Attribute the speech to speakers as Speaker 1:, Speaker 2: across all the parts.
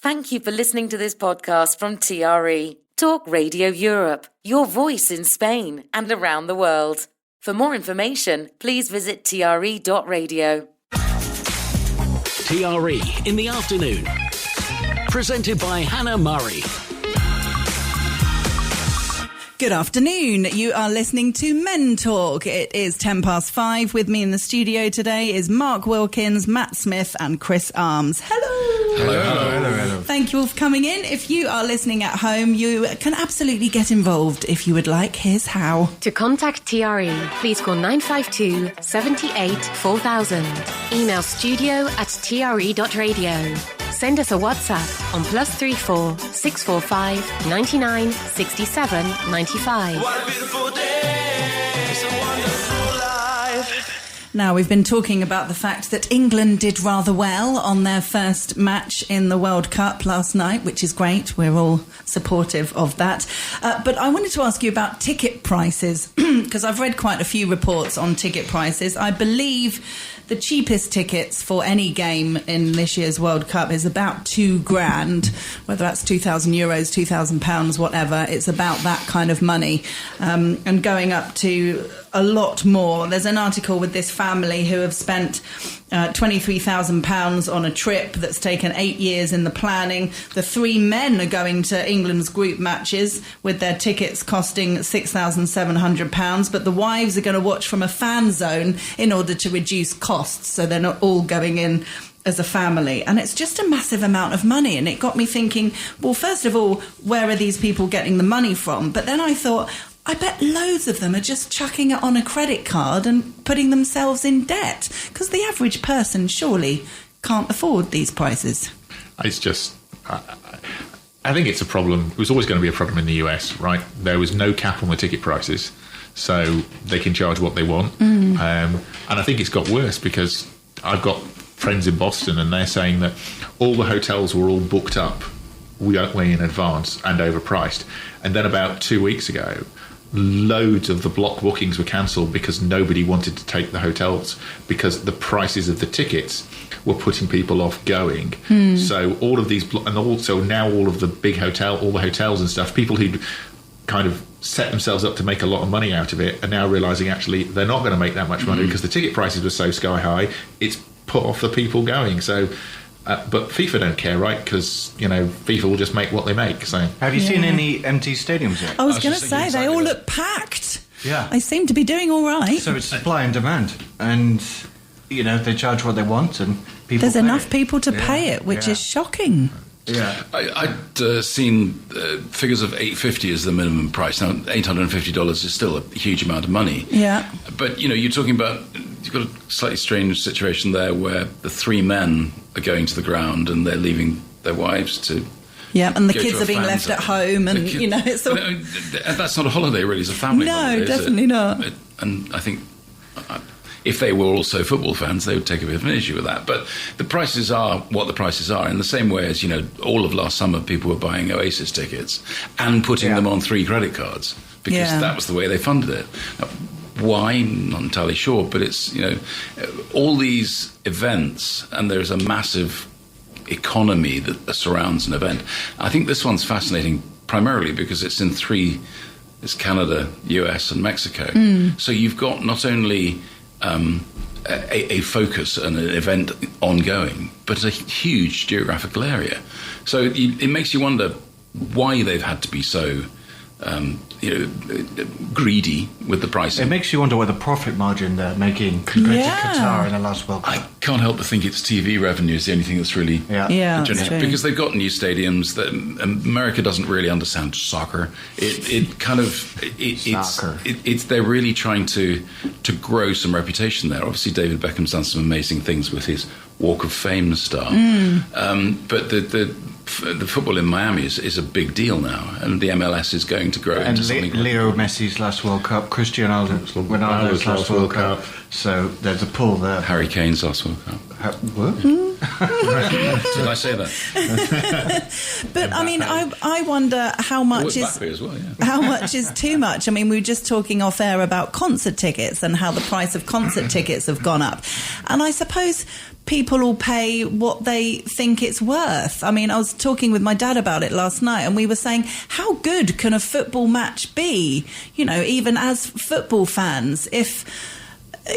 Speaker 1: Thank you for listening to this podcast from TRE, Talk Radio Europe, your voice in Spain and around the world. For more information, please visit tre.radio.
Speaker 2: TRE in the afternoon. Presented by Hannah Murray.
Speaker 3: Good afternoon. You are listening to Men Talk. It is 5:10. With me in the studio today is Mark Wilkins, Matt Smith and Chris Arms. Hello.
Speaker 4: Hello. Hello. Hello.
Speaker 3: Thank you all for coming in. If you are listening at home, you can absolutely get involved if you would like. Here's how.
Speaker 5: To contact TRE, please call 952 78 4000. Email studio@tre.radio. Send us a WhatsApp on +34 645 99 67 95.
Speaker 6: What a beautiful day, it's a wonderful life.
Speaker 3: Now, we've been talking about the fact that England did rather well on their first match in the World Cup last night, which is great. We're all supportive of that. But I wanted to ask you about ticket prices, because I've read quite a few reports on ticket prices. I believe the cheapest tickets for any game in this year's World Cup is about £2,000, whether that's €2,000, £2,000, whatever. It's about that kind of money, and going up to a lot more. There's an article with this family who have spent £23,000 on a trip that's taken 8 years in the planning. The three men are going to England's group matches with their tickets costing £6,700, but the wives are going to watch from a fan zone in order to reduce costs, so they're not all going in as a family. And it's just a massive amount of money. And it got me thinking, well, first of all, where are these people getting the money from? But then I thought, I bet loads of them are just chucking it on a credit card and putting themselves in debt, because the average person surely can't afford these prices.
Speaker 4: It's just, I think it's a problem. It was always going to be a problem in the US, right? There was no cap on the ticket prices, so they can charge what they want. And I think it's got worse, because I've got friends in Boston and they're saying that all the hotels were all booked up way in advance and overpriced. And then about 2 weeks ago, loads of the block bookings were cancelled because nobody wanted to take the hotels, because the prices of the tickets were putting people off going. So all of these, and also now all of the big all the hotels and stuff, people who'd kind of set themselves up to make a lot of money out of it are now realising actually they're not going to make that much money because the ticket prices were so sky high. It's put off the people going. So but FIFA don't care, right? Because, you know, FIFA will just make what they make. So,
Speaker 7: have you seen any empty stadiums yet?
Speaker 3: I was going to say, they all look packed.
Speaker 7: Yeah.
Speaker 3: They seem to be doing all right.
Speaker 7: So it's supply and demand. And, you know, they charge what they want and people
Speaker 3: There's
Speaker 7: pay
Speaker 3: enough
Speaker 7: it.
Speaker 3: people to pay it, which is shocking.
Speaker 7: Yeah.
Speaker 8: I'd seen figures of $850 as the minimum price. Now, $850 is still a huge amount of money.
Speaker 3: Yeah.
Speaker 8: But, you know, you're talking about, you've got a slightly strange situation there where the three men are going to the ground and they're leaving their wives to...
Speaker 3: Yeah, and the
Speaker 8: go
Speaker 3: kids
Speaker 8: to a
Speaker 3: are being
Speaker 8: fan
Speaker 3: left
Speaker 8: zone.
Speaker 3: at home, and, you know, it's all...
Speaker 8: That's not a holiday, really. It's a family holiday.
Speaker 3: No, definitely not.
Speaker 8: And I think... if they were also football fans, they would take a bit of an issue with that. But the prices are what the prices are, in the same way as, you know, all of last summer people were buying Oasis tickets and putting them on 3 credit cards because that was the way they funded it. Now, why? Not entirely sure, but it's, you know, all these events, and there's a massive economy that surrounds an event. I think this one's fascinating primarily because it's in 3... It's Canada, US and Mexico. So you've got not only... a focus and an event ongoing, but a huge geographical area. So it makes you wonder why they've had to be so greedy with the pricing.
Speaker 7: It makes you wonder what the profit margin they're making compared to Qatar in the last World Cup.
Speaker 8: I can't help but think it's TV revenue is the only thing that's really
Speaker 3: that's true.
Speaker 8: because they've got new stadiums. That America doesn't really understand soccer. They're really trying to grow some reputation there. Obviously, David Beckham's done some amazing things with his Walk of Fame star, but the football in Miami is a big deal now, and the MLS is going to grow into something.
Speaker 7: Leo Messi's last World Cup, Cristiano Ronaldo's last World Cup. So there's a pull there.
Speaker 8: Harry Kane's last World Cup.
Speaker 7: What?
Speaker 8: Did I say that?
Speaker 3: But I mean, I wonder how much is
Speaker 8: Blackberry as well, yeah.
Speaker 3: how much is too much. I mean, we were just talking off air about concert tickets and how the price of concert tickets have gone up, and I suppose people will pay what they think it's worth. I mean, I was talking with my dad about it last night, and we were saying, how good can a football match be? You know, even as football fans, if,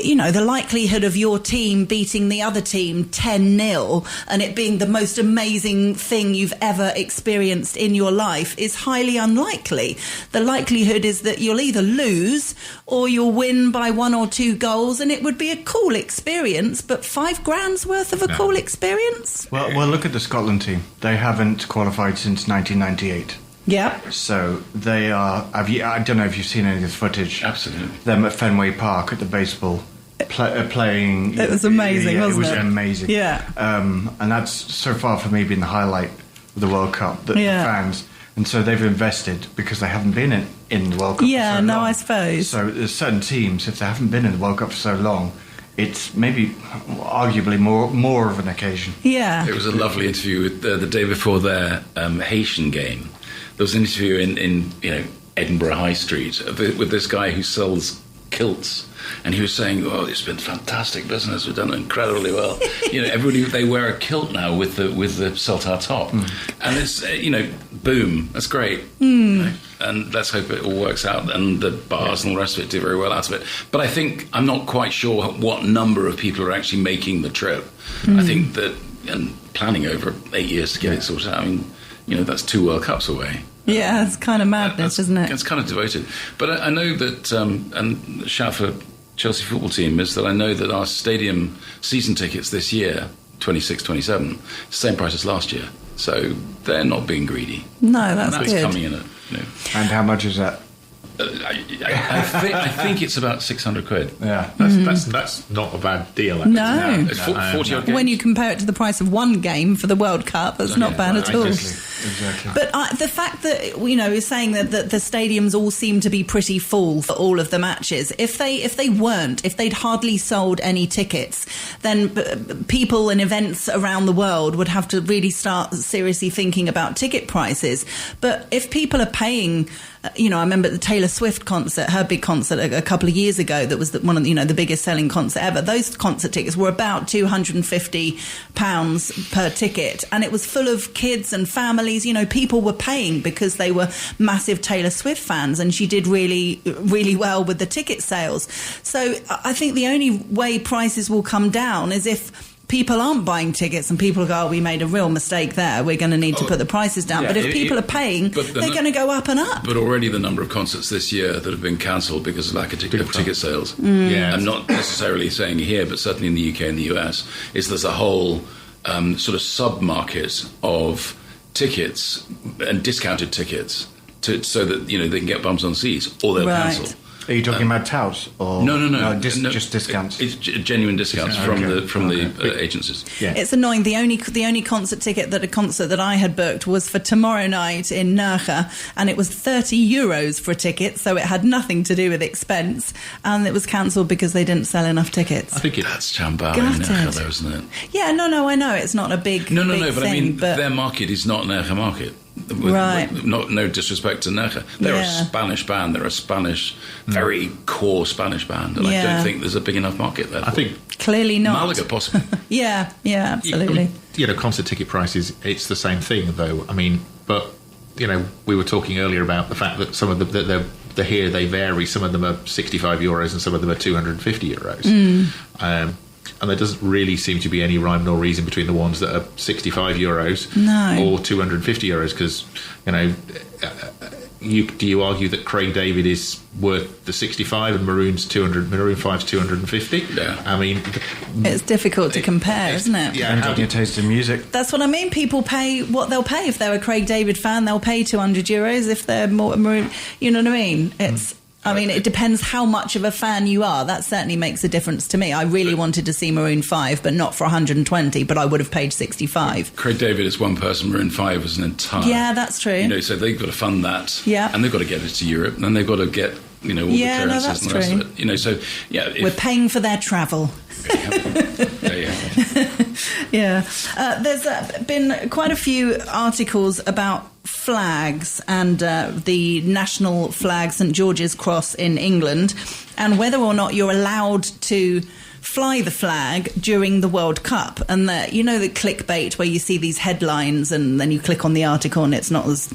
Speaker 3: you know, the likelihood of your team beating the other team 10-0 and it being the most amazing thing you've ever experienced in your life is highly unlikely. The likelihood is that you'll either lose or you'll win by 1 or 2 goals, and it would be a cool experience, but $5,000 worth of a cool experience?
Speaker 7: Well, look at the Scotland team. They haven't qualified since 1998.
Speaker 3: Yeah.
Speaker 7: So they are. I don't know if you've seen any of this footage.
Speaker 8: Absolutely.
Speaker 7: Them at Fenway Park at the baseball playing.
Speaker 3: It was amazing, wasn't it?
Speaker 7: It was amazing.
Speaker 3: Yeah.
Speaker 7: And that's so far for me been the highlight of the World Cup. The fans, and so they've invested because they haven't been in the World Cup.
Speaker 3: Yeah.
Speaker 7: For so long.
Speaker 3: I suppose.
Speaker 7: So there's certain teams, if they haven't been in the World Cup for so long, it's maybe arguably more of an occasion.
Speaker 3: Yeah.
Speaker 8: It was a lovely interview with the day before their Haitian game. There was an interview in Edinburgh High Street with this guy who sells kilts, and he was saying, "Oh, it's been fantastic business. We've done incredibly well." Everybody, they wear a kilt now with the Celtar top, and it's boom, that's great. And let's hope it all works out, and the bars and all the rest of it do very well out of it. But I think I'm not quite sure what number of people are actually making the trip. I think that, and planning over 8 years to get it sorted out. I mean, that's 2 World Cups away.
Speaker 3: Yeah, it's kind of madness, isn't it?
Speaker 8: It's kind of devoted. But I know that, and shout for Chelsea football team, is that I know that our stadium season tickets this year, 26-27, same price as last year. So they're not being greedy.
Speaker 3: No, that's
Speaker 8: and
Speaker 3: good.
Speaker 8: Coming in at,
Speaker 7: And how much is that?
Speaker 8: I think it's about 600 quid.
Speaker 7: Yeah,
Speaker 4: that's not a bad deal. Actually.
Speaker 3: No.
Speaker 8: It's 40 odd games.
Speaker 3: When you compare it to the price of one game for the World Cup, that's not bad at all.
Speaker 7: Exactly.
Speaker 3: But the fact that, is saying that the stadiums all seem to be pretty full for all of the matches, if they'd hardly sold any tickets, then people and events around the world would have to really start seriously thinking about ticket prices. But if people are paying, I remember the Taylor Swift concert, her big concert a couple of years ago, that was one of the biggest selling concert ever. Those concert tickets were about £250 per ticket, and it was full of kids and families. People were paying because they were massive Taylor Swift fans, and she did really, really well with the ticket sales. So I think the only way prices will come down is if people aren't buying tickets and people go, we made a real mistake there, we're going to need to put the prices down. But if people are paying, they're going to go up and up.
Speaker 8: But already the number of concerts this year that have been cancelled because of lack of ticket sales, I'm not necessarily saying here, but certainly in the UK and the US, there's a whole sort of sub-market of tickets and discounted tickets so that they can get bums on seats, or they'll cancel.
Speaker 7: Are you talking about touts or
Speaker 8: no?
Speaker 7: Just discounts.
Speaker 8: It's genuine discounts from the agencies.
Speaker 7: Yeah.
Speaker 3: It's annoying. The only concert ticket a concert that I had booked was for tomorrow night in Nerja, and it was €30 for a ticket, so it had nothing to do with expense, and it was cancelled because they didn't sell enough tickets.
Speaker 8: I think that's Chambao in Nerja, though, isn't it?
Speaker 3: Yeah, no, I know it's not a big
Speaker 8: but
Speaker 3: thing,
Speaker 8: I mean their market is not Nerja market. No disrespect to Nerja. They're a Spanish band. They're a Spanish, very core Spanish band, and I don't think there's a big enough market there.
Speaker 4: I think
Speaker 3: clearly not.
Speaker 8: Malaga, possibly.
Speaker 3: yeah, absolutely.
Speaker 4: Concert ticket prices, it's the same thing, though. I mean, but we were talking earlier about the fact that some of the here they vary. Some of them are €65 and some of them are €250. And there doesn't really seem to be any rhyme nor reason between the ones that are €65 or €250, because do you argue that Craig David is worth the 65 and Maroon 5's 250?
Speaker 8: Yeah.
Speaker 4: I mean,
Speaker 3: it's difficult to compare, isn't it?
Speaker 7: Yeah, and your taste in music.
Speaker 3: That's what I mean. People pay what they'll pay. If they're a Craig David fan, they'll pay €200. If they're more Maroon, you know what I mean? It depends how much of a fan you are. That certainly makes a difference to me. I really wanted to see Maroon 5, but not for 120, but I would have paid 65.
Speaker 8: Craig David is one person, Maroon 5 is an entire...
Speaker 3: Yeah, that's true.
Speaker 8: So they've got to fund that.
Speaker 3: Yeah.
Speaker 8: And they've got to get it to Europe, and they've got to get, all the clearances and the rest of it.
Speaker 3: We're paying for their travel.
Speaker 8: Yeah.
Speaker 3: Yeah. There's been quite a few articles about flags and the national flag, St George's Cross in England, and whether or not you're allowed to fly the flag during the World Cup. And the clickbait where you see these headlines and then you click on the article and it's not as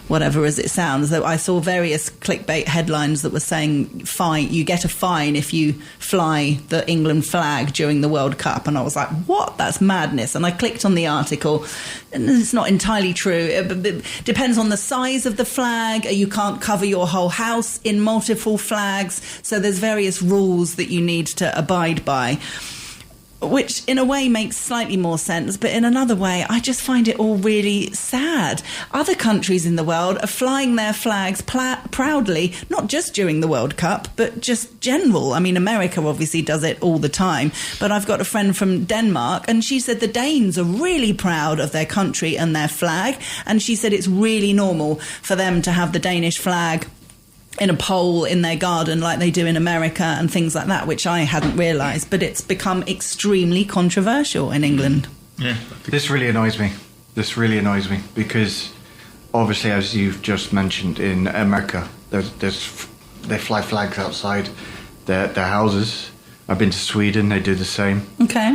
Speaker 3: whatever as it sounds. I saw various clickbait headlines that were saying you get a fine if you fly the England flag during the World Cup, and I was like, what? That's madness. And I clicked on the article and it's not entirely true. It depends on the size of the flag. You can't cover your whole house in multiple flags, so there's various rules that you need to abide by, which in a way makes slightly more sense, but in another way I just find it all really sad. Other countries in the world are flying their flags proudly, not just during the World Cup, but just general. I mean, America obviously does it all the time, but I've got a friend from Denmark and she said the Danes are really proud of their country and their flag, and she said it's really normal for them to have the Danish flag in a pole in their garden like they do in America and things like that, which I hadn't realised, but it's become extremely controversial in England.
Speaker 7: Yeah. This really annoys me. Because obviously, as you've just mentioned, in America, they fly flags outside their houses. I've been to Sweden, they do the same.
Speaker 3: Okay.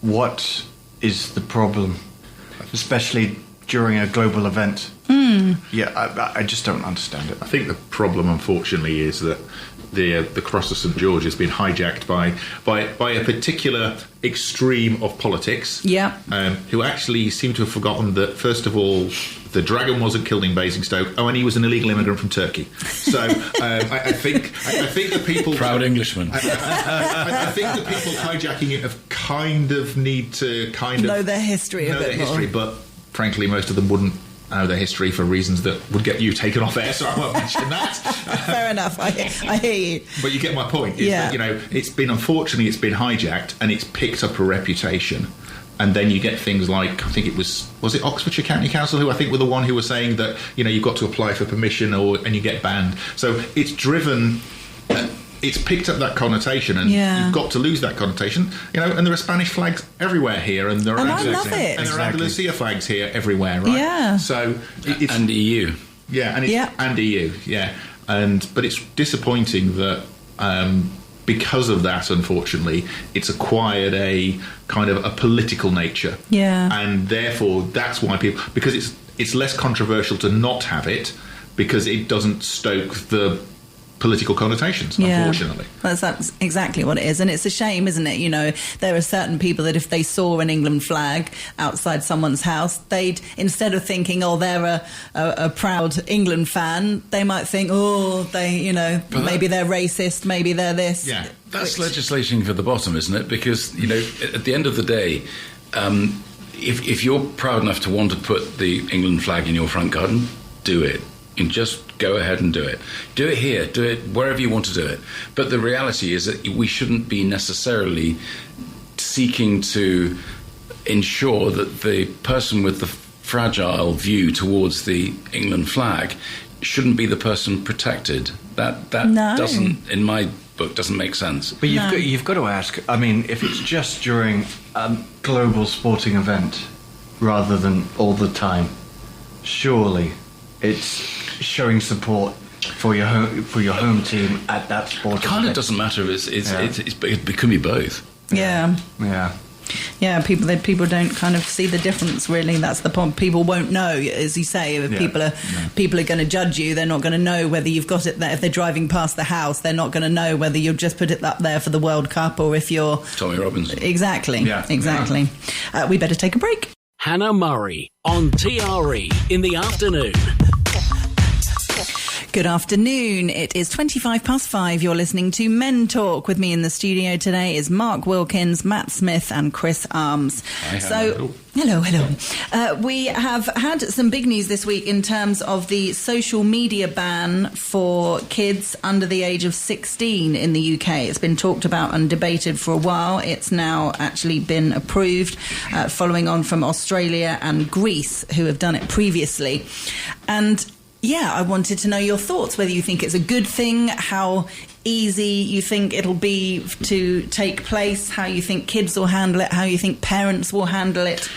Speaker 7: What is the problem? Especially during a global event. Yeah, I just don't understand it.
Speaker 4: I think the problem, unfortunately, is that the Cross of St George has been hijacked by a particular extreme of politics.
Speaker 3: Yeah.
Speaker 4: Who actually seem to have forgotten that, first of all, the dragon wasn't killed in Basingstoke. Oh, and he was an illegal immigrant from Turkey. So I think the people...
Speaker 8: Proud Englishman.
Speaker 4: I think the people hijacking it have need to
Speaker 3: know their history a bit more.
Speaker 4: But frankly, most of them wouldn't know their history for reasons that would get you taken off air, so I won't mention that.
Speaker 3: Fair enough, I hear you.
Speaker 4: But you get my point. That, it's been hijacked and it's picked up a reputation. And then you get things like, I think was it Oxfordshire County Council, who I think were the one who were saying that, you've got to apply for permission and you get banned. So it's driven... it's picked up that connotation, and you've got to lose that connotation, and there are Spanish flags everywhere here, and there are Andalusia flags here everywhere, right?
Speaker 3: Yeah.
Speaker 4: So
Speaker 8: and EU.
Speaker 4: Yeah, and EU, yeah. But it's disappointing that because of that, unfortunately, it's acquired a kind of a political nature.
Speaker 3: Yeah.
Speaker 4: And therefore, that's why because it's less controversial to not have it, because it doesn't stoke the political connotations, unfortunately.
Speaker 3: That's exactly what it is. And it's a shame, isn't it? There are certain people that if they saw an England flag outside someone's house, they'd, instead of thinking, oh, they're a proud England fan, they might think, oh, maybe they're racist, maybe they're this.
Speaker 8: Yeah, that's legislation for the bottom, isn't it? Because, at the end of the day, if you're proud enough to want to put the England flag in your front garden, do it. And just go ahead and do it. Do it here, do it wherever you want to do it. But the reality is that we shouldn't be necessarily seeking to ensure that the person with the fragile view towards the England flag shouldn't be the person protected. That doesn't, in my book, doesn't make sense.
Speaker 7: But you've got to ask, I mean, if it's just during a global sporting event rather than all the time, surely it's showing support for your home team at that sport.
Speaker 8: It kind of doesn't matter. It can be both.
Speaker 3: Yeah. People don't kind of see the difference. Really, that's the point. People won't know, as you say. If people are going to judge you, they're not going to know whether you've got it there. If they're driving past the house, they're not going to know whether you've just put it up there for the World Cup or if you're
Speaker 8: Tommy Robinson.
Speaker 3: Exactly.
Speaker 7: Yeah.
Speaker 3: Exactly. We better take a break.
Speaker 2: Hannah Murray on TRE in the afternoon.
Speaker 3: Good afternoon. It is 5:25. You're listening to Men Talk. With me in the studio today is Mark Wilkins, Matt Smith and Chris Arms.
Speaker 8: Hi,
Speaker 3: Hello. We have had some big news this week in terms of the social media ban for kids under the age of 16 in the UK. It's been talked about and debated for a while. It's now actually been approved, following on from Australia and Greece, who have done it previously. And I wanted to know your thoughts, whether you think it's a good thing, how easy you think it'll be to take place, how you think kids will handle it, how you think parents will handle it.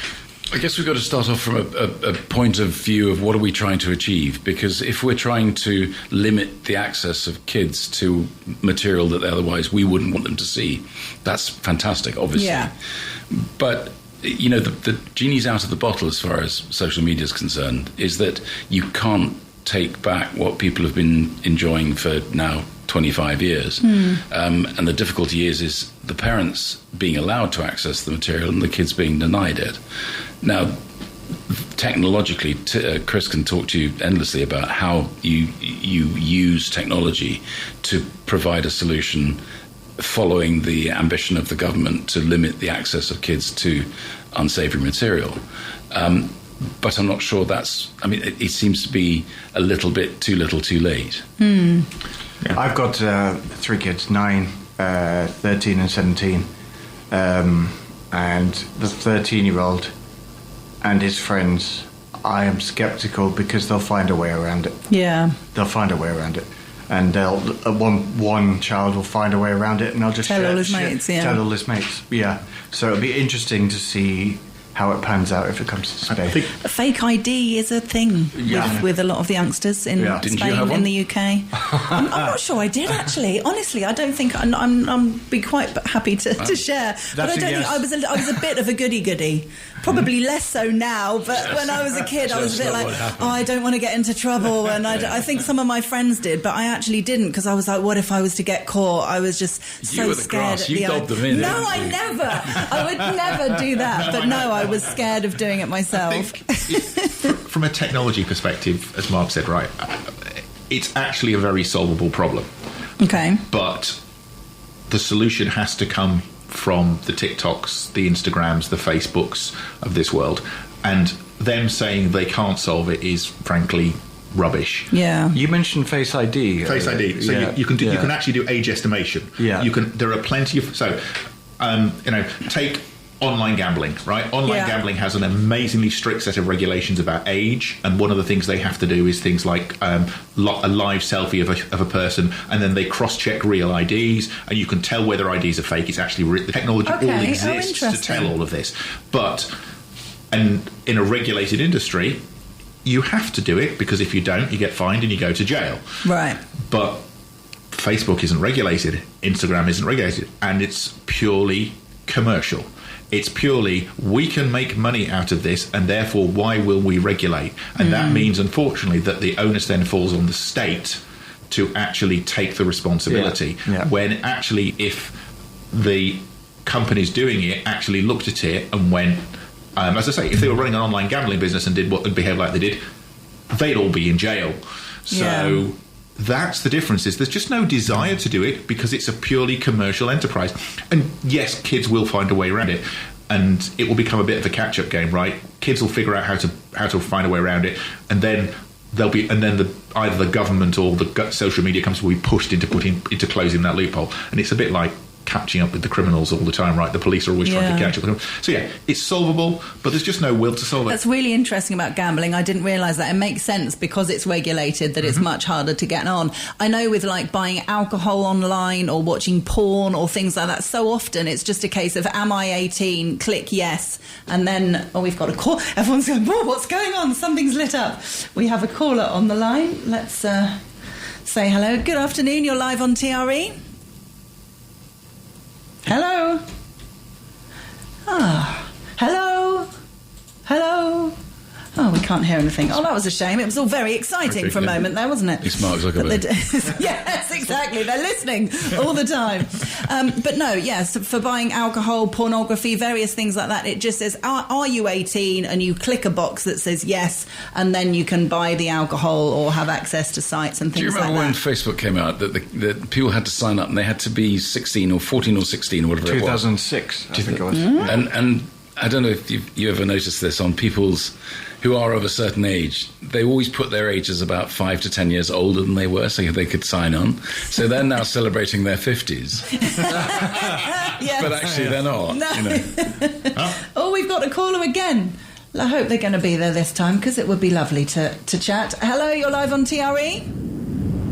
Speaker 8: I guess we've got to start off from a point of view of what are we trying to achieve, because if we're trying to limit the access of kids to material that otherwise we wouldn't want them to see, that's fantastic, obviously.
Speaker 3: Yeah.
Speaker 8: But you know, the genie's out of the bottle as far as social media is concerned, is that you can't take back what people have been enjoying for now 25 years. And the difficulty is the parents being allowed to access the material and the kids being denied it. Now, technologically, Chris can talk to you endlessly about how you use technology to provide a solution following the ambition of the government to limit the access of kids to unsavoury material. But I'm not sure it seems to be a little bit too little too late.
Speaker 7: Yeah. I've got 3 kids, 9, 13 and 17. And the 13-year-old and his friends, I am sceptical because they'll find a way around it.
Speaker 3: Yeah.
Speaker 7: They'll find a way around it. And they'll one child will find a way around it and they'll just
Speaker 3: tell all his mates, yeah.
Speaker 7: Tell all his mates, yeah. So it'll be interesting to see how it pans out if it comes to Spain.
Speaker 3: Fake ID is a thing with a lot of the youngsters in Spain, in the UK. I'm not sure I did, actually. Honestly, I don't think I'm be quite happy to share. But I don't think I was a bit of a goody-goody. Probably less so now, but when I was a kid, I was a bit like, I don't want to get into trouble. And I think some of my friends did, but I actually didn't, because I was like, what if I was to get caught? I was just so scared.
Speaker 8: You dobbed them in.
Speaker 3: No, I never. I would never do that. But no, I was scared of doing it myself.
Speaker 4: From a technology perspective, as Mark said, right, it's actually a very solvable problem.
Speaker 3: Okay.
Speaker 4: But the solution has to come from the TikToks, the Instagrams, the Facebooks of this world. And them saying they can't solve it is, frankly, rubbish.
Speaker 3: Yeah.
Speaker 7: You mentioned Face ID.
Speaker 4: Face ID. So you can actually do age estimation.
Speaker 7: Yeah.
Speaker 4: There are plenty of... So, take online gambling, right? Online gambling has an amazingly strict set of regulations about age, and one of the things they have to do is things like a live selfie of a person, and then they cross-check real IDs, and you can tell whether IDs are fake. It's actually the technology all exists to tell all of this. But in a regulated industry, you have to do it, because if you don't, you get fined and you go to jail.
Speaker 3: Right.
Speaker 4: But Facebook isn't regulated, Instagram isn't regulated, and it's purely commercial. It's purely, we can make money out of this, and therefore why will we regulate? And that means, unfortunately, that the onus then falls on the state to actually take the responsibility.
Speaker 7: Yeah.
Speaker 4: When actually, if the companies doing it actually looked at it and went, as I say, if they were running an online gambling business and behaved like they did, they'd all be in jail. So that's the difference. Is there's just no desire to do it because it's a purely commercial enterprise. And yes, kids will find a way around it, and it will become a bit of a catch-up game, right? Kids will figure out how to find a way around it, and then either the government or the social media companies will be pushed into closing that loophole. And it's a bit like catching up with the criminals all the time, right? The police are always trying to catch up with them. So yeah, it's solvable, but there's just no will to solve it.
Speaker 3: That's really interesting about gambling. I didn't realise that. It makes sense because it's regulated that it's much harder to get on. I know with like buying alcohol online or watching porn or things like that, so often it's just a case of, am I 18? Click yes. And then, we've got a call. Everyone's going, what's going on? Something's lit up. We have a caller on the line. Let's say hello. Good afternoon. You're live on TRE. Hello. Hello. Hello. Oh, we can't hear anything. Oh, that was a shame. It was all very exciting for a moment there, wasn't it?
Speaker 8: It's Mark Zuckerberg.
Speaker 3: Yes, exactly. They're listening all the time. But no, yes, for buying alcohol, pornography, various things like that, it just says, are you 18? And you click a box that says yes, and then you can buy the alcohol or have access to sites and things like that.
Speaker 8: Do you remember when Facebook came out that people had to sign up and they had to be 16 or 14 or 16 or whatever it was?
Speaker 7: 2006, I think it was.
Speaker 8: And I don't know if you ever noticed this on people's who are of a certain age. They always put their age as about 5 to 10 years older than they were, so they could sign on. So they're now celebrating their 50s.
Speaker 3: Yes.
Speaker 8: But actually they're not.
Speaker 3: No. Oh, we've got a caller again. I hope they're going to be there this time, because it would be lovely to chat. Hello, you're live on TRE.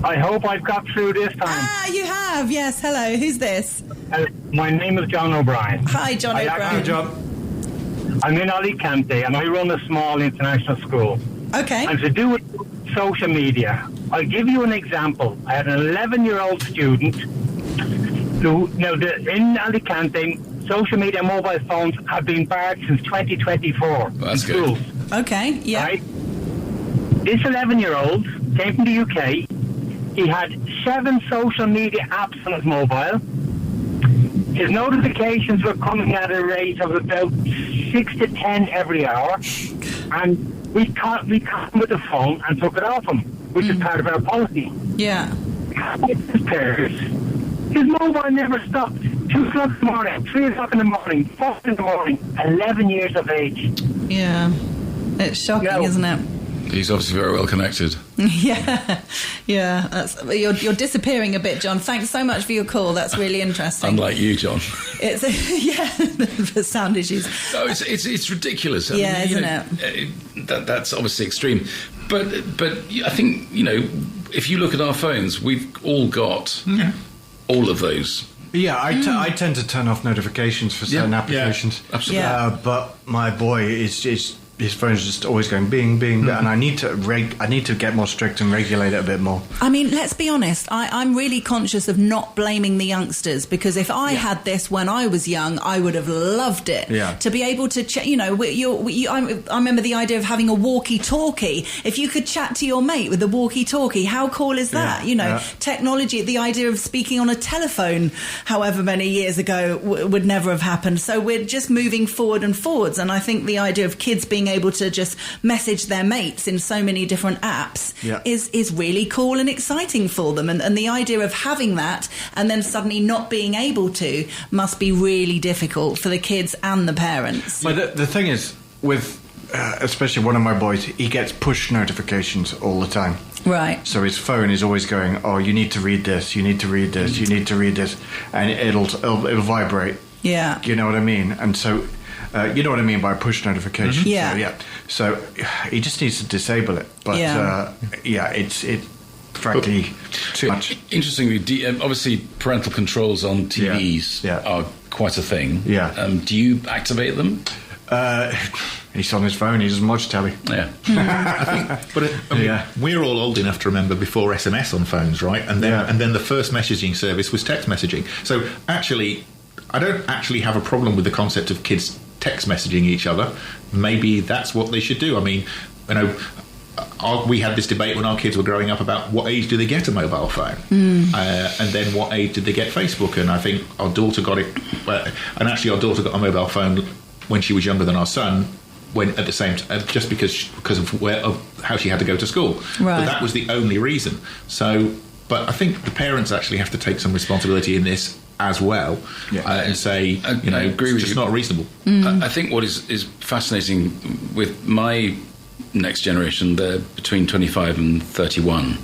Speaker 9: I hope I've got through this time.
Speaker 3: Ah, you have. Yes. Hello. Who's this?
Speaker 9: My name is John O'Brien.
Speaker 3: Hi, John O'Brien.
Speaker 7: Hi, John.
Speaker 9: I'm in Alicante and I run a small international school.
Speaker 3: Okay.
Speaker 9: And to do with social media, I'll give you an example. I had an 11-year-old student who, in Alicante, social media and mobile phones have been barred since 2024.
Speaker 8: That's
Speaker 9: in
Speaker 8: good.
Speaker 9: schools.
Speaker 3: Okay. Yeah.
Speaker 9: Right? This 11-year-old came from the UK. He had 7 social media apps on his mobile. His notifications were coming at a rate of about 6 to 10 every hour. And we caught him with the phone and took it off him, which is part of our policy.
Speaker 3: Yeah.
Speaker 9: His mobile never stopped. 2 o'clock in the morning, 3 o'clock in the morning, 4 in the morning, 11 years of age.
Speaker 3: Yeah. It's shocking, isn't it?
Speaker 8: He's obviously very well connected.
Speaker 3: Yeah. You're disappearing a bit, John. Thanks so much for your call. That's really interesting.
Speaker 8: Unlike you, John.
Speaker 3: It's the sound issues.
Speaker 8: No, it's ridiculous.
Speaker 3: Yeah, isn't
Speaker 8: it? That's obviously extreme. But I think, if you look at our phones, we've all got all of those.
Speaker 7: Yeah, I tend to turn off notifications for certain applications.
Speaker 8: Yeah, absolutely.
Speaker 7: But my boy is his phone's just always going bing, bing, and I need to get more strict and regulate it a bit more.
Speaker 3: I mean, let's be honest. I'm really conscious of not blaming the youngsters, because if I had this when I was young, I would have loved it.
Speaker 7: Yeah.
Speaker 3: To be able to, I remember the idea of having a walkie-talkie. If you could chat to your mate with a walkie-talkie, how cool is that?
Speaker 7: Yeah.
Speaker 3: Technology, the idea of speaking on a telephone, however many years ago, would never have happened. So we're just moving forward and forwards. And I think the idea of kids being able to just message their mates in so many different apps is really cool and exciting for them. And the idea of having that and then suddenly not being able to must be really difficult for the kids and the parents.
Speaker 7: But the thing is, with especially one of my boys, he gets push notifications all the time.
Speaker 3: Right.
Speaker 7: So his phone is always going, oh, you need to read this, you need to read this, you need to read this, and it'll vibrate.
Speaker 3: Yeah.
Speaker 7: You know what I mean? And so... you know what I mean by push notification.
Speaker 3: Yeah.
Speaker 7: So he just needs to disable it. But it's frankly too much.
Speaker 8: Interestingly, obviously parental controls on TVs are quite a thing.
Speaker 7: Yeah.
Speaker 8: Do you activate them?
Speaker 7: He's on his phone. He doesn't watch telly.
Speaker 8: Yeah.
Speaker 4: We're all old enough to remember before SMS on phones, right? And then the first messaging service was text messaging. So actually, I don't actually have a problem with the concept of kids text messaging each other. Maybe that's what they should do. I mean, we had this debate when our kids were growing up about what age do they get a mobile phone, and then what age did they get Facebook. And I think our daughter got it, and actually our daughter got a mobile phone when she was younger than our son, when at the same time, just because of how she had to go to school.
Speaker 3: Right.
Speaker 4: But that was the only reason. So, but I think the parents actually have to take some responsibility in this as well, and say,
Speaker 8: I agree
Speaker 4: it's
Speaker 8: with
Speaker 4: just
Speaker 8: you.
Speaker 4: not reasonable.
Speaker 8: I think what is fascinating with my next generation, they're between 25 and 31,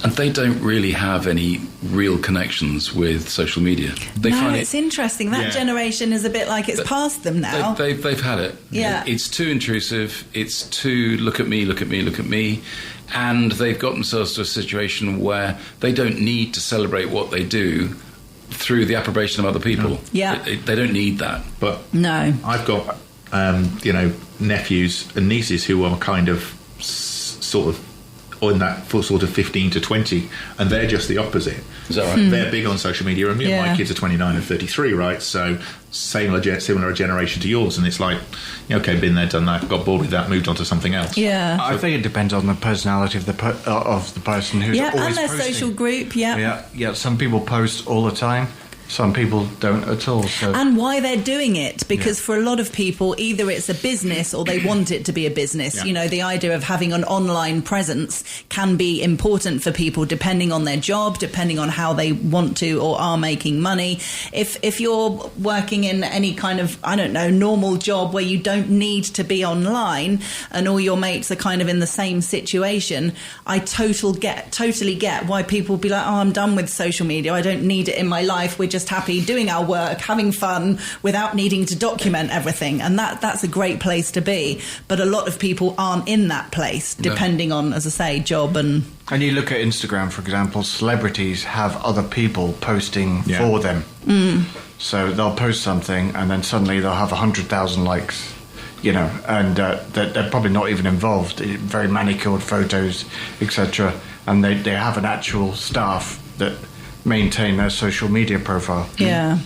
Speaker 8: and they don't really have any real connections with social media. They find
Speaker 3: it's interesting. That generation is a bit like it's past them now.
Speaker 8: They've had it.
Speaker 3: Yeah.
Speaker 8: It's too intrusive. It's too look at me, look at me, look at me. And they've got themselves to a situation where they don't need to celebrate what they do through the approbation of other people.
Speaker 3: Yeah.
Speaker 8: They don't need that.
Speaker 4: But
Speaker 3: no,
Speaker 4: I've got nephews and nieces who are kind of sort of on that for sort of 15 to 20, and they're just the opposite.
Speaker 8: Is that right?
Speaker 4: They're big on social media, and my kids are 29 and 33, right? So similar generation to yours, and it's like, okay, been there, done that, got bored with that, moved on to something else.
Speaker 3: Yeah.
Speaker 7: I think it depends on the personality of the person who's always
Speaker 3: and their
Speaker 7: posting.
Speaker 3: social group.
Speaker 7: Yeah. Some people post all the time. Some people don't at all. So.
Speaker 3: And why they're doing it, because for a lot of people, either it's a business or they want it to be a business.
Speaker 4: Yeah.
Speaker 3: The idea of having an online presence can be important for people depending on their job, depending on how they want to or are making money. If you're working in any kind of, normal job where you don't need to be online and all your mates are kind of in the same situation, I totally get why people be like, oh, I'm done with social media. I don't need it in my life. We're just just happy doing our work, having fun, without needing to document everything. And that's a great place to be. But a lot of people aren't in that place, depending on, as I say, job and...
Speaker 7: And you look at Instagram, for example, celebrities have other people posting for them. So they'll post something and then suddenly they'll have 100,000 likes, you know, and they're probably not even involved. Very manicured photos, etc. And they have an actual staff that maintain their social media profile.
Speaker 3: Yeah.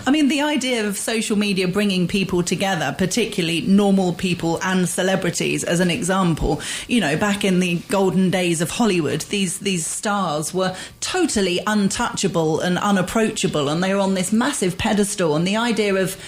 Speaker 3: I mean, the idea of social media bringing people together, particularly normal people and celebrities, as an example, you know, back in the golden days of Hollywood, these stars were totally untouchable and unapproachable, and they were on this massive pedestal, and the idea of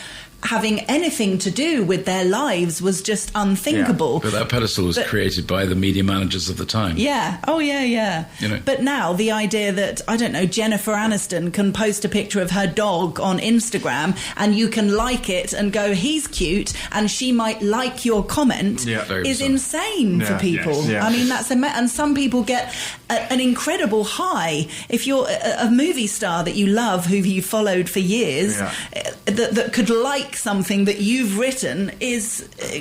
Speaker 3: having anything to do with their lives was just unthinkable.
Speaker 8: But that pedestal was created by the media managers of the time.
Speaker 3: Yeah. Oh, yeah. You know. But now the idea that, I don't know, Jennifer Aniston can post a picture of her dog on Instagram and you can like it and go, he's cute, and she might like your comment is insane for people. I mean, that's and some people get an incredible high. If you're a movie star that you love, who you followed for years, that could like something that you've written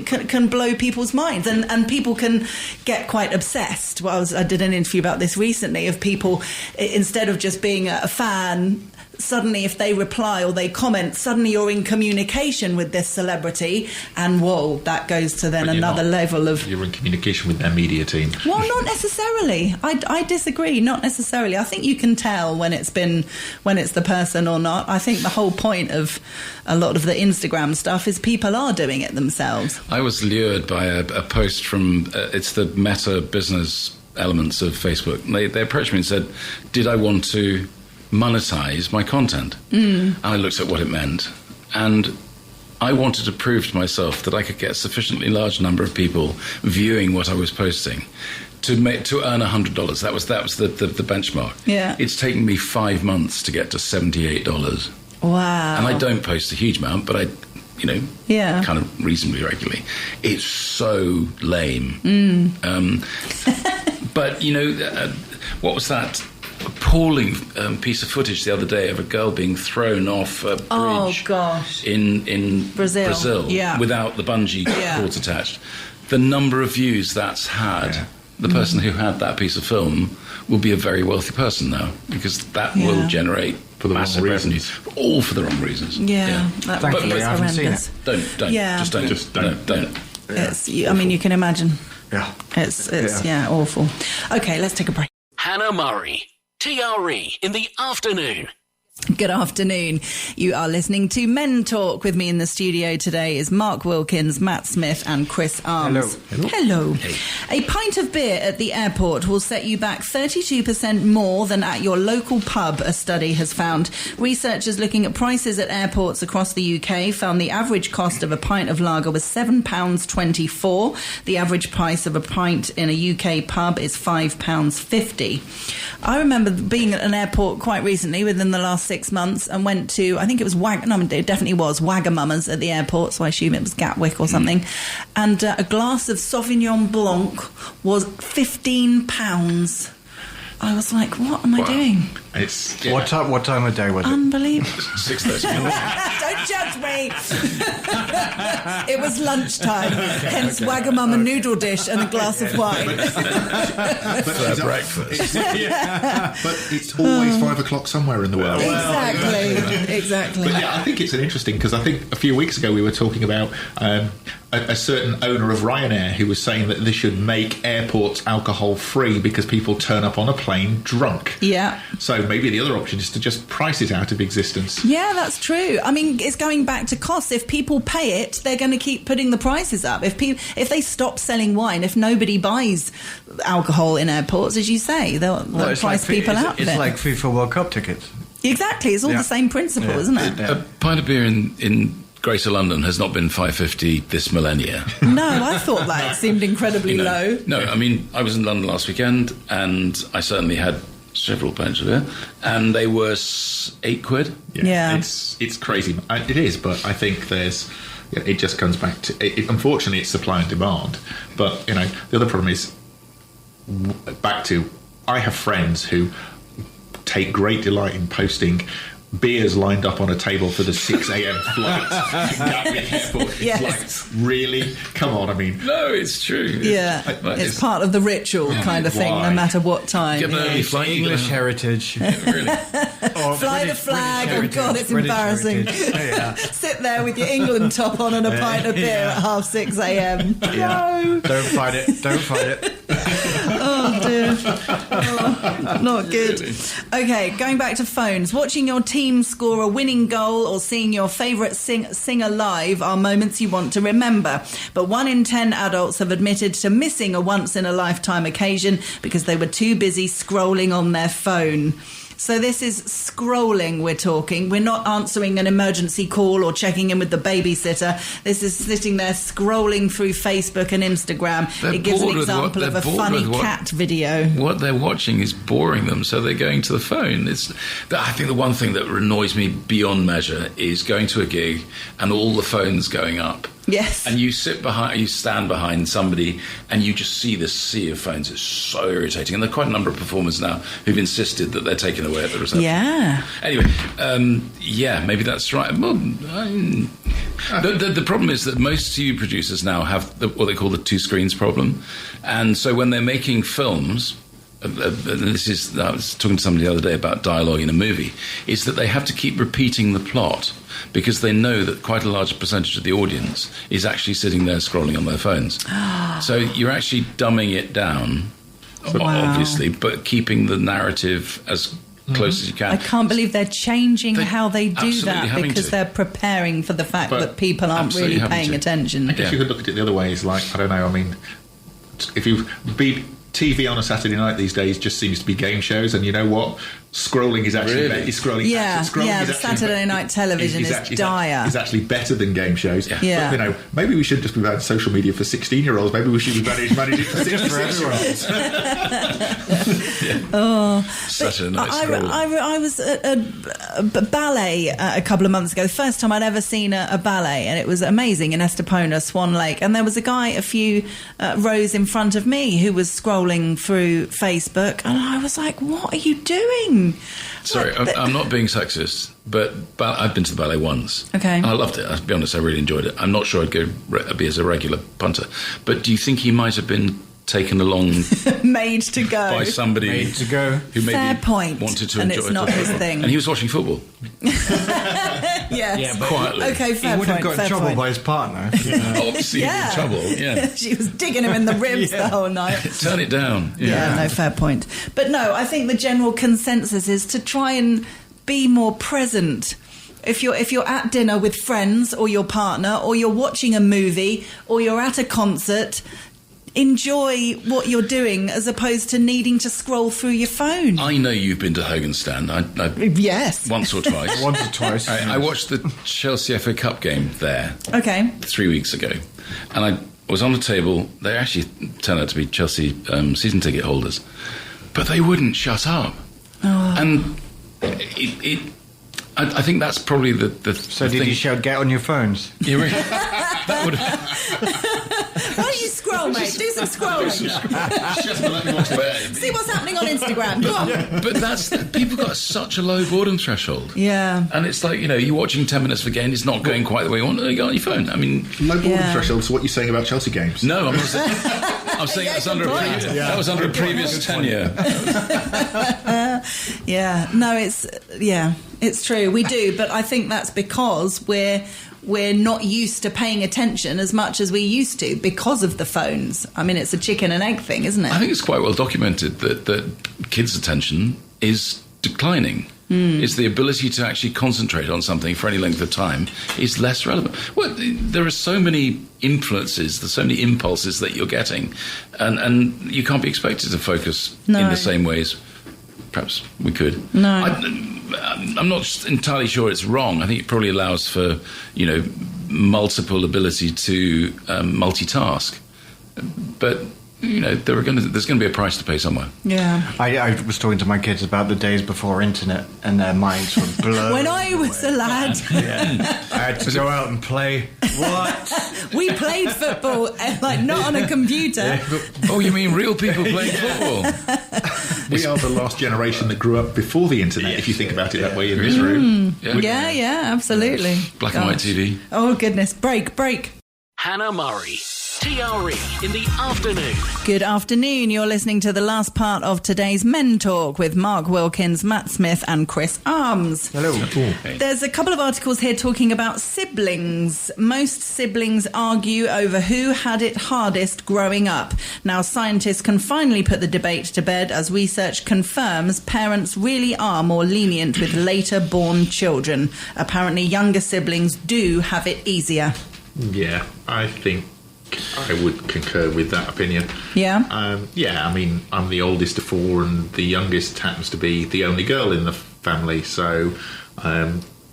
Speaker 3: can blow people's minds, and people can get quite obsessed. Well, I did an interview about this recently, of people, instead of just being a fan, suddenly if they reply or they comment, suddenly you're in communication with this celebrity, and whoa, that goes to then another level of...
Speaker 4: You're in communication with their media team.
Speaker 3: Well, not necessarily. I disagree, not necessarily. I think you can tell when it's the person or not. I think the whole point of a lot of the Instagram stuff is people are doing it themselves.
Speaker 8: I was lured by a post from, it's the Meta business elements of Facebook. They approached me and said, did I want to monetize my content? And I looked at what it meant, and I wanted to prove to myself that I could get a sufficiently large number of people viewing what I was posting to earn $100. That was the benchmark.
Speaker 3: Yeah.
Speaker 8: It's taken me 5 months to get to $78.
Speaker 3: Wow.
Speaker 8: And I don't post a huge amount, but I kind of reasonably regularly. It's so lame. But what was that appalling piece of footage the other day of a girl being thrown off a bridge in Brazil without the bungee cords attached? The number of views that's had, the person who had that piece of film will be a very wealthy person now, because that will generate
Speaker 4: for the
Speaker 8: massive
Speaker 4: wrong reasons.
Speaker 8: All for the wrong reasons.
Speaker 7: Thankfully, I haven't seen it.
Speaker 8: Don't.
Speaker 3: Yeah.
Speaker 8: Just don't.
Speaker 3: It's, I mean, you can imagine.
Speaker 7: Yeah.
Speaker 3: It's awful. Okay, let's take a break.
Speaker 2: Hannah Murray, TRE in the afternoon.
Speaker 3: Good afternoon. You are listening to Men Talk. With me in the studio today is Mark Wilkins, Matt Smith and Chris Arms. Hello. Hey. A pint of beer at the airport will set you back 32% more than at your local pub, a study has found. Researchers looking at prices at airports across the UK found the average cost of a pint of lager was £7.24. The average price of a pint in a UK pub is £5.50. I remember being at an airport quite recently, within the last 6 months, and went to, I think it was it definitely was Wagamama's at the airport, so I assume it was Gatwick or something, and a glass of Sauvignon Blanc was £15. I was like, what am I doing?
Speaker 4: It's
Speaker 7: What time of day was it?
Speaker 3: Unbelievable.
Speaker 8: 6:30.
Speaker 3: Don't judge me. It was lunchtime, hence Wagamama noodle dish and a glass of wine.
Speaker 8: For breakfast.
Speaker 4: But it's always 5 o'clock somewhere in the world.
Speaker 3: Exactly.
Speaker 4: But I think it's an interesting, because I think a few weeks ago we were talking about a certain owner of Ryanair who was saying that they should make airports alcohol free because people turn up on a plane drunk.
Speaker 3: Yeah.
Speaker 4: So maybe the other option is to just price it out of existence.
Speaker 3: Yeah, that's true. I mean, it's going back to costs. If people pay it, they're going to keep putting the prices up. If they stop selling wine, if nobody buys alcohol in airports, as you say, they'll price people out.
Speaker 7: It's like FIFA World Cup tickets.
Speaker 3: Exactly. It's all the same principle, isn't it?
Speaker 8: A pint of beer in Greater London has not been $5.50 this millennia.
Speaker 3: No, I thought that seemed incredibly low.
Speaker 8: No, I mean, I was in London last weekend, and I certainly had several pints of beer, and they were £8.
Speaker 3: Yeah.
Speaker 4: It's crazy. It is, but I think it just comes back to, unfortunately, it's supply and demand. But, the other problem is, I have friends who take great delight in posting beers lined up on a table for the 6 a.m. flight to Gatwick Airport.
Speaker 3: Yes.
Speaker 4: It's like, really? Come on, I mean...
Speaker 8: No, it's true.
Speaker 3: It's part of the ritual kind of thing, no matter what time.
Speaker 8: Get an early flight.
Speaker 7: English heritage.
Speaker 8: Really.
Speaker 3: Fly the flag, oh God, it's embarrassing. Sit there with your England top on and a pint of beer at 6:30 a.m. No.
Speaker 7: Don't fight it.
Speaker 3: Oh dear. Oh, not good. Okay, going back to phones. Watching your team score a winning goal or seeing your favourite singer live are moments you want to remember. But 1 in 10 adults have admitted to missing a once-in-a-lifetime occasion because they were too busy scrolling on their phone. So this is scrolling we're talking. We're not answering an emergency call or checking in with the babysitter. This is sitting there scrolling through Facebook and Instagram. It gives an example of a funny cat video.
Speaker 8: What they're watching is boring them, so they're going to the phone. I think the one thing that annoys me beyond measure is going to a gig and all the phones going up.
Speaker 3: Yes.
Speaker 8: And you stand behind somebody and you just see this sea of phones. It's so irritating. And there are quite a number of performers now who've insisted that they're taken away at the reception.
Speaker 3: Yeah.
Speaker 8: Anyway, maybe that's right. Well, the problem is that most TV producers now have what they call the two screens problem. And so when they're making films... I was talking to somebody the other day about dialogue in a movie, is that they have to keep repeating the plot because they know that quite a large percentage of the audience is actually sitting there scrolling on their phones. So you're actually dumbing it down, obviously, but keeping the narrative as close as you can.
Speaker 3: I can't believe they're changing how they do that because
Speaker 8: to.
Speaker 3: They're preparing for the fact that people aren't really paying attention.
Speaker 4: I guess you could look at it the other way. Is like, I don't know, I mean, if you beat... TV on a Saturday night these days just seems to be game shows, and you know what? Scrolling is actually
Speaker 3: Saturday night television is dire.
Speaker 4: It's actually better than game shows.
Speaker 3: Yeah.
Speaker 4: But, maybe we shouldn't just be banning social media for 16-year-olds. Maybe we should be banning it for 66-year-olds.
Speaker 8: Saturday night scroll.
Speaker 3: I was at a ballet a couple of months ago. The first time I'd ever seen a ballet, and it was amazing in Estepona, Swan Lake. And there was a guy a few rows in front of me who was scrolling through Facebook, and I was like, "What are you doing?"
Speaker 8: Sorry, I'm not being sexist, but I've been to the ballet once.
Speaker 3: Okay.
Speaker 8: And I loved it. I'll be honest, I really enjoyed it. I'm not sure I'd go be as a regular punter. But do you think he might have been taken along
Speaker 3: made to go
Speaker 8: by somebody who maybe
Speaker 3: Fair point.
Speaker 8: wanted to
Speaker 3: and
Speaker 8: enjoy
Speaker 3: it's not his
Speaker 8: it?
Speaker 3: thing.
Speaker 8: And he was watching football.
Speaker 3: Yes.
Speaker 7: But
Speaker 8: quietly.
Speaker 3: Okay, fair
Speaker 7: he would have
Speaker 3: point,
Speaker 7: got in trouble
Speaker 3: point.
Speaker 7: by his partner.
Speaker 8: Obviously, he was in trouble. Yeah.
Speaker 3: She was digging him in the ribs the whole night.
Speaker 8: Turn it down.
Speaker 3: Yeah, no, fair point. But no, I think the general consensus is to try and be more present. If you're at dinner with friends or your partner, or you're watching a movie, or you're at a concert, enjoy what you're doing as opposed to needing to scroll through your phone.
Speaker 8: I know you've been to Hogan Stand.
Speaker 3: Yes.
Speaker 8: Once or twice.
Speaker 7: Once or twice.
Speaker 8: I watched the Chelsea FA Cup game there.
Speaker 3: Okay.
Speaker 8: 3 weeks ago. And I was on the table. They actually turned out to be Chelsea season ticket holders. But they wouldn't shut up.
Speaker 3: Oh.
Speaker 8: And I think that's probably the
Speaker 7: So
Speaker 8: thing.
Speaker 7: did you shout, "Get on your phones"?
Speaker 8: Yeah, really. That would
Speaker 3: Why don't you scroll, mate? Do some scrolling. See what's happening on Instagram. Go on.
Speaker 8: But people got such a low boredom threshold.
Speaker 3: Yeah.
Speaker 8: And it's like, you're watching 10 minutes of a game, it's not going quite the way you want, you go on your phone. I mean...
Speaker 4: Low boredom threshold, so what are you saying about Chelsea games?
Speaker 8: No, I'm not saying... I'm saying that was under a previous tenure.
Speaker 3: Yeah. No, it's true. We do, but I think that's because we're not used to paying attention as much as we used to because of the phones. I mean, it's a chicken and egg thing, isn't it?
Speaker 8: I think it's quite well documented that kids' attention is declining. It's the ability to actually concentrate on something for any length of time is less relevant. Well, there are so many influences, there's so many impulses that you're getting, and you can't be expected to focus in the same ways perhaps we could.
Speaker 3: No.
Speaker 8: I'm not entirely sure it's wrong. I think it probably allows for, multiple ability to multitask. But, there's going to be a price to pay somewhere.
Speaker 3: Yeah.
Speaker 7: I was talking to my kids about the days before internet, and their minds were blown.
Speaker 3: When I was a lad.
Speaker 7: I had to go out and play. What?
Speaker 3: We played football, not on a computer.
Speaker 8: Oh, you mean real people playing football?
Speaker 4: We are the last generation that grew up before the internet, if you think about it that way in this room.
Speaker 3: Yeah, absolutely.
Speaker 8: Black and white TV.
Speaker 3: Oh, goodness. Break.
Speaker 2: Hannah Murray. TRE in the afternoon.
Speaker 3: Good afternoon. You're listening to the last part of today's Men Talk with Mark Wilkins, Matt Smith and Chris Arms.
Speaker 7: Hello.
Speaker 3: There's a couple of articles here talking about siblings. Most siblings argue over who had it hardest growing up. Now, scientists can finally put the debate to bed as research confirms parents really are more lenient with later born children. Apparently, younger siblings do have it easier.
Speaker 4: Yeah, I think I would concur with that opinion.
Speaker 3: Yeah?
Speaker 4: I mean, I'm the oldest of four, and the youngest happens to be the only girl in the family, so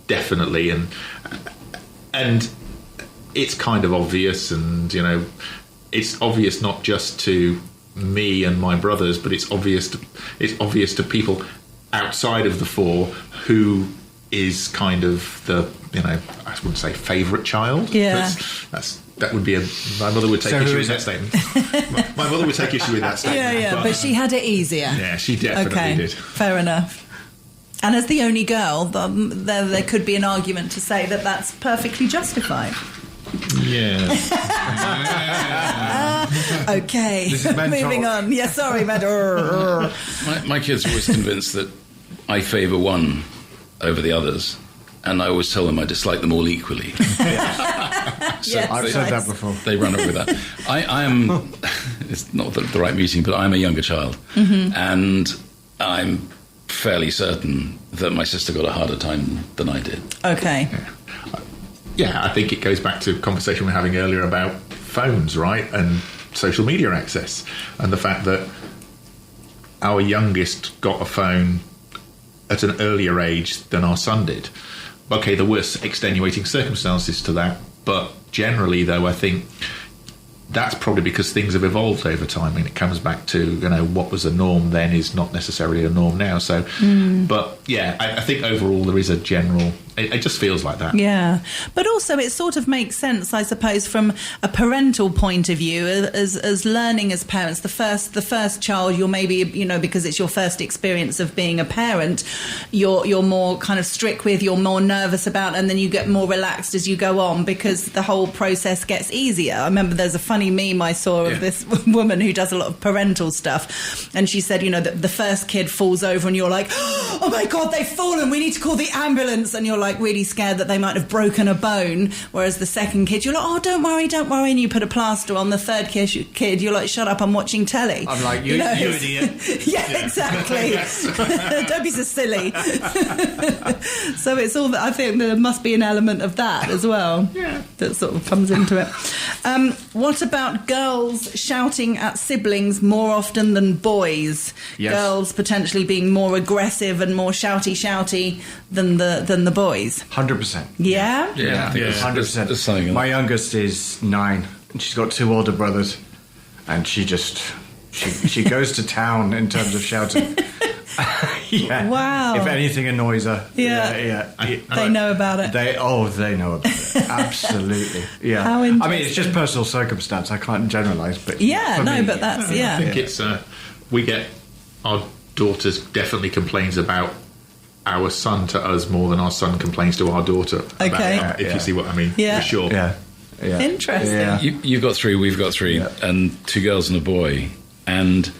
Speaker 4: definitely. And it's kind of obvious, and, you know, it's obvious not just to me and my brothers, but it's obvious to people outside of the four who is kind of the, you know, I wouldn't say favourite child.
Speaker 3: Yeah.
Speaker 4: That would be my mother would take issue with that statement. My mother would take issue with that statement.
Speaker 3: Yeah, but she had it easier.
Speaker 4: Yeah, she definitely did.
Speaker 3: Fair enough. And as the only girl, there could be an argument to say that that's perfectly justified.
Speaker 4: Yeah.
Speaker 3: Okay, moving on. Yeah, sorry, Matt.
Speaker 8: My kids are always convinced that I favour one over the others, and I always tell them I dislike them all equally. So
Speaker 7: I've said that before.
Speaker 8: They run up with that. I am, it's not the right meeting, but I'm a younger child, and I'm fairly certain that my sister got a harder time than I did.
Speaker 3: Okay.
Speaker 4: Yeah, I think it goes back to a conversation we were having earlier about phones, right, and social media access, and the fact that our youngest got a phone at an earlier age than our son did. Okay, there were extenuating circumstances to that, but generally, though, I think that's probably because things have evolved over time. I mean, it comes back to, you know, what was a norm then is not necessarily a norm now. So, but yeah, I think overall there is a general. It just feels like that.
Speaker 3: Yeah, but also it sort of makes sense, I suppose, from a parental point of view, as learning as parents. The first child, you're maybe, you know, because it's your first experience of being a parent, you're more kind of strict with, you're more nervous about, and then you get more relaxed as you go on because the whole process gets easier. I remember there's a funny meme I saw of this woman who does a lot of parental stuff, and she said, you know, that the first kid falls over and you're like, oh my God, they've fallen, we need to call the ambulance, and you're like really scared that they might have broken a bone, whereas the second kid you're like, oh, don't worry, and you put a plaster on. The third kid you're like, shut up, I'm watching telly.
Speaker 7: I'm like, you idiot.
Speaker 3: Yeah, exactly. Don't be so silly. So it's all, I think there must be an element of that as well, that sort of comes into it. What about girls shouting at siblings more often than boys?
Speaker 7: Yes.
Speaker 3: Girls potentially being more aggressive and more shouty than the boys.
Speaker 7: 100%.
Speaker 3: Yeah?
Speaker 8: Yeah, I think
Speaker 7: 100%.
Speaker 8: there's something in
Speaker 7: My
Speaker 8: that.
Speaker 7: youngest is 9, and she's got 2 older brothers, and she goes to town in terms of shouting. Yeah.
Speaker 3: Wow.
Speaker 7: If anything annoys her.
Speaker 3: Yeah. They know about it.
Speaker 7: They know about it. Absolutely. Yeah.
Speaker 3: How
Speaker 7: I mean, it's
Speaker 3: interesting.
Speaker 7: just personal circumstance. I can't generalise, but
Speaker 3: Yeah,
Speaker 7: for
Speaker 3: no,
Speaker 7: me,
Speaker 3: but that's,
Speaker 4: I think it's we get our daughters definitely complains about our son to us more than our son complains to our daughter. About
Speaker 3: Okay.
Speaker 4: if you see what I mean.
Speaker 3: Yeah.
Speaker 4: For sure.
Speaker 7: Yeah.
Speaker 3: Interesting.
Speaker 7: Yeah.
Speaker 8: You've got 3, we've got 3, and 2 girls and a boy, and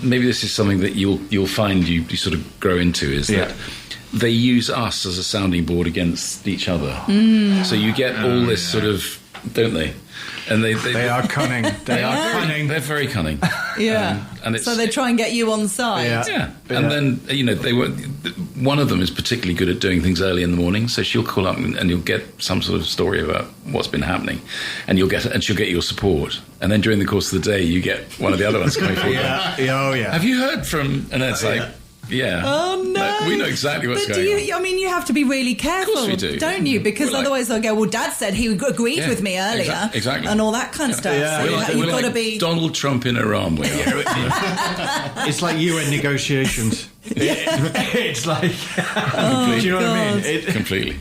Speaker 8: maybe this is something that you'll find you sort of grow into is that they use us as a sounding board against each other. So you get all this sort of, don't they? And they
Speaker 7: They are cunning. They are cunning.
Speaker 8: They're very cunning.
Speaker 3: Yeah.
Speaker 8: And it's,
Speaker 3: So they try and get you on side.
Speaker 8: yeah. And then, you know, one of them is particularly good at doing things early in the morning, so she'll call up and you'll get some sort of story about what's been happening, and she'll get your support. And then during the course of the day, you get one of the other ones coming forward. Have you heard from? And it's like,
Speaker 3: Oh no!
Speaker 8: we know exactly what's
Speaker 3: but
Speaker 8: going on.
Speaker 3: I mean, you have to be really careful,
Speaker 8: Of course we do.
Speaker 3: don't you? Because otherwise they'll go, well, Dad said he agreed with me earlier,
Speaker 8: exactly,
Speaker 3: and all that kind of stuff.
Speaker 7: Yeah.
Speaker 3: So you've got to be
Speaker 8: Donald Trump in Iran. We are.
Speaker 7: It's like UN negotiations. It's like, do you know what I mean?
Speaker 8: Completely.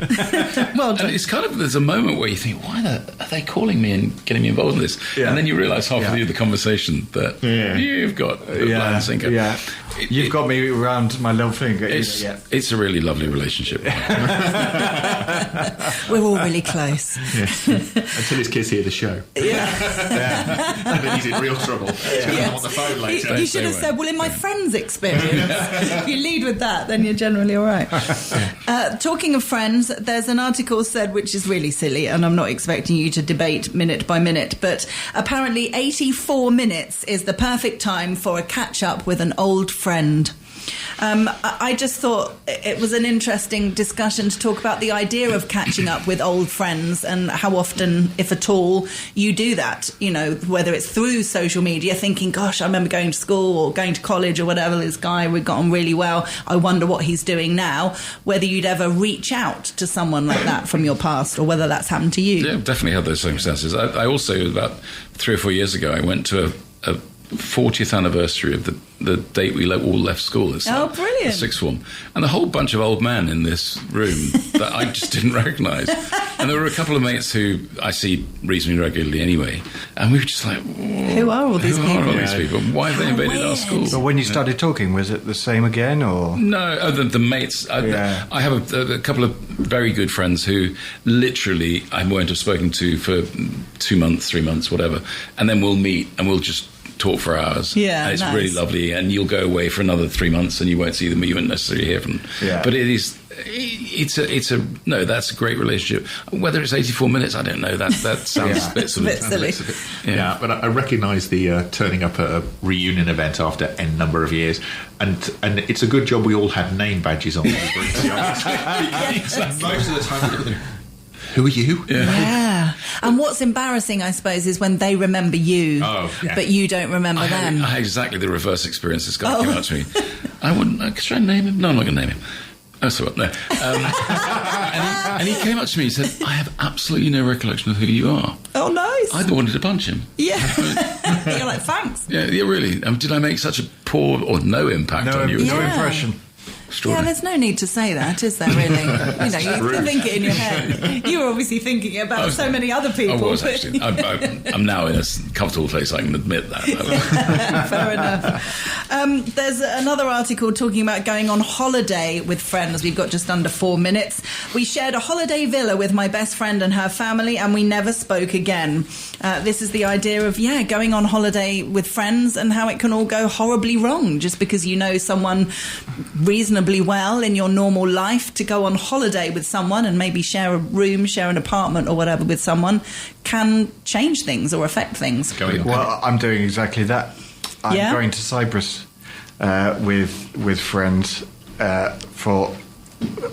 Speaker 3: Well
Speaker 8: And
Speaker 3: done.
Speaker 8: it's kind of, there's a moment where you think, why are they calling me and getting me involved in this?
Speaker 7: Yeah.
Speaker 8: And then you realise halfway
Speaker 7: Yeah.
Speaker 8: through the conversation that you've got a blind sinker.
Speaker 7: Yeah. You've got me around my little finger.
Speaker 8: It's a really lovely relationship.
Speaker 3: We're all really close.
Speaker 4: Until his kids hear the show. And then he's in real trouble. He's going to come on the phone later.
Speaker 3: You should have said, well, in my friend's experience, if you lead with that, then you're generally all right. Talking of friends, there's an article said, which is really silly, and I'm not expecting you to debate minute by minute, but apparently 84 minutes is the perfect time for a catch-up with an old friend. I just thought it was an interesting discussion to talk about the idea of catching up with old friends and how often, if at all, you do that. You know, whether it's through social media, thinking, gosh, I remember going to school or going to college or whatever, this guy, we got on really well. I wonder what he's doing now. Whether you'd ever reach out to someone like that from your past, or whether that's happened to you.
Speaker 8: Yeah, I've definitely had those circumstances. I also, about 3 or 4 years ago, I went to a 40th anniversary of the date we all left school. It's
Speaker 3: Oh, brilliant.
Speaker 8: Sixth form. And a whole bunch of old men in this room that I just didn't recognise. And there were a couple of mates who I see reasonably regularly anyway. And we were just like,
Speaker 3: Who are all these people?
Speaker 8: Why have they invaded our school?
Speaker 7: But when you started talking, was it the same again, or?
Speaker 8: No, the mates. I have a couple of very good friends who literally I won't have spoken to for 2 months, 3 months, whatever. And then we'll meet and we'll just talk for hours.
Speaker 3: Yeah,
Speaker 8: and it's
Speaker 3: nice.
Speaker 8: really lovely. And you'll go away for another 3 months and you won't see them, you won't necessarily hear from them.
Speaker 7: Yeah.
Speaker 8: But that's a great relationship. Whether it's 84 minutes, I don't know. That sounds a bit sort of
Speaker 3: silly.
Speaker 4: Yeah, but I recognise the turning up at a reunion event after N number of years, and it's a good job we all had name badges on. Most of the time, who are you?
Speaker 3: Yeah. And what's embarrassing, I suppose, is when they remember you, but you don't remember them.
Speaker 8: I had exactly the reverse experience. This guy came up to me. I wouldn't. Should I name him? No, I'm not going to name him. Oh, so what? No. And he came up to me and said, I have absolutely no recollection of who you are.
Speaker 3: Oh, nice.
Speaker 8: I wanted to punch him.
Speaker 3: Yeah. You're like, thanks.
Speaker 8: Yeah, really. Did I make such a poor or no impact on you?
Speaker 7: No impression.
Speaker 3: Yeah, there's no need to say that, is there, really? You know, you think it in your head. You were obviously thinking about so many other people.
Speaker 8: I was, actually. I'm now in a comfortable place, I can admit that.
Speaker 3: Fair enough. There's another article talking about going on holiday with friends. We've got just under 4 minutes. We shared a holiday villa with my best friend and her family, and we never spoke again. This is the idea of, going on holiday with friends and how it can all go horribly wrong just because you know someone reasonably well in your normal life. To go on holiday with someone and maybe share a room, share an apartment or whatever with someone can change things or affect things.
Speaker 7: Well, I'm doing exactly that. I'm going to Cyprus with friends for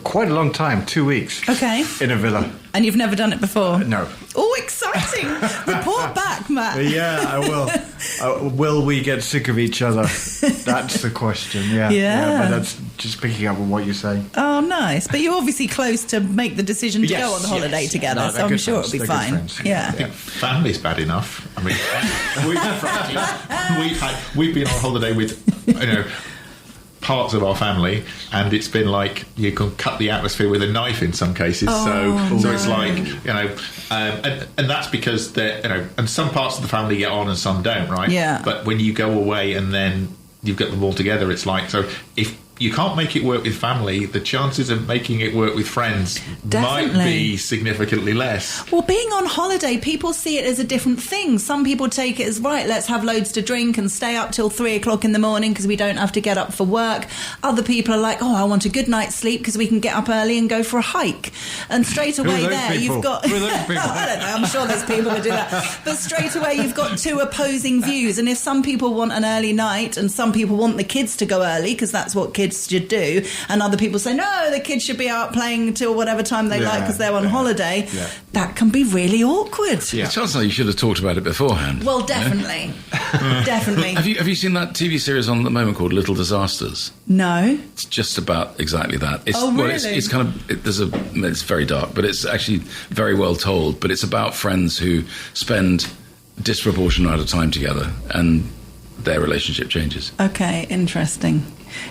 Speaker 7: quite a long time, 2 weeks.
Speaker 3: Okay.
Speaker 7: In a villa.
Speaker 3: And you've never done it before?
Speaker 7: No.
Speaker 3: Oh, exciting! Report back, Matt.
Speaker 7: Yeah, I will. Will we get sick of each other? That's the question. Yeah. But that's just picking up on what you say.
Speaker 3: Oh, nice. But you're obviously close to make the decision to go on the holiday together,
Speaker 7: No,
Speaker 3: so I'm sure it'll be fine. Yeah.
Speaker 4: Family's bad enough. I mean, we've been on holiday with, parts of our family, and it's been like you can cut the atmosphere with a knife in some cases. So it's like and that's because and some parts of the family get on and some don't, right?
Speaker 3: Yeah.
Speaker 4: But when you go away and then you've got them all together, it's like, so if you can't make it work with family, the chances of making it work with friends might be significantly less.
Speaker 3: Well, being on holiday, people see it as a different thing. Some people take it as, right, let's have loads to drink and stay up till 3 o'clock in the morning because we don't have to get up for work. Other people are like, oh, I want a good night's sleep because we can get up early and go for a hike. And straight away there, you've got...
Speaker 7: Who are those people?
Speaker 3: I don't know, I'm sure there's people who do that. But straight away, you've got two opposing views. And if some people want an early night and some people want the kids to go early because that's what kids should do, and other people say no, the kids should be out playing till whatever time they like because they're on holiday, that can be really awkward.
Speaker 8: It sounds like you should have talked about it beforehand.
Speaker 3: Well, definitely. Definitely.
Speaker 8: Have you seen that TV series on at the moment called Little Disasters?
Speaker 3: No.
Speaker 8: It's just about exactly that. It's,
Speaker 3: oh, really?
Speaker 8: It's kind of it's very dark, but it's actually very well told. But it's about friends who spend a disproportionate amount of time together, and their relationship changes.
Speaker 3: Okay, interesting.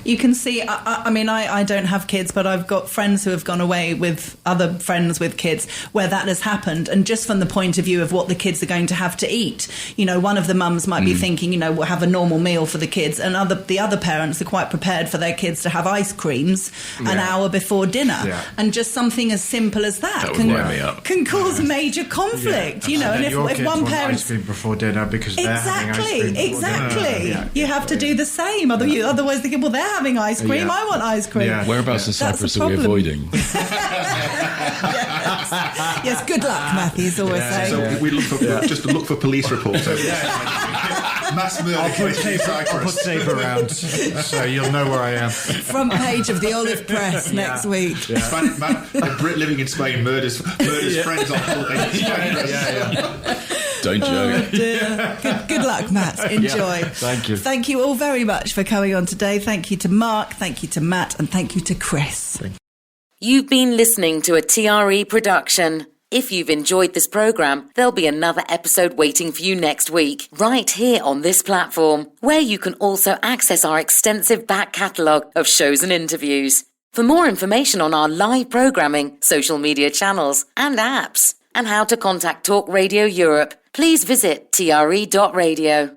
Speaker 3: You can see, I mean, I don't have kids, but I've got friends who have gone away with other friends with kids where that has happened. And just from the point of view of what the kids are going to have to eat, you know, one of the mums might be thinking, you know, we'll have a normal meal for the kids. And the other parents are quite prepared for their kids to have ice creams an hour before dinner. Yeah. And just something as simple as that can cause major conflict, you know. And if one parent...
Speaker 7: ice cream before dinner because they're having ice cream
Speaker 3: Exactly. You have to do the same. Otherwise they think, well, they're having ice cream. I want ice cream.
Speaker 8: Yeah. Whereabouts in Cyprus are we avoiding?
Speaker 3: Yes, good luck, Matthew's always saying.
Speaker 4: So we look for just look for police reports.
Speaker 7: Mass murder. I'll put tape around so you'll know where I am.
Speaker 3: Front page of the Olive Press next week.
Speaker 4: Yeah. A Brit living in Spain murders friends on holiday.
Speaker 8: Don't joke.
Speaker 3: Oh dear. Good luck, Matt. Enjoy.
Speaker 7: Thank you.
Speaker 3: Thank you all very much for coming on today. Thank you to Mark, thank you to Matt, and thank you to Chris.
Speaker 1: You've been listening to a TRE production. If you've enjoyed this programme, there'll be another episode waiting for you next week, right here on this platform, where you can also access our extensive back catalogue of shows and interviews. For more information on our live programming, social media channels and apps, and how to contact Talk Radio Europe, please visit tre.radio.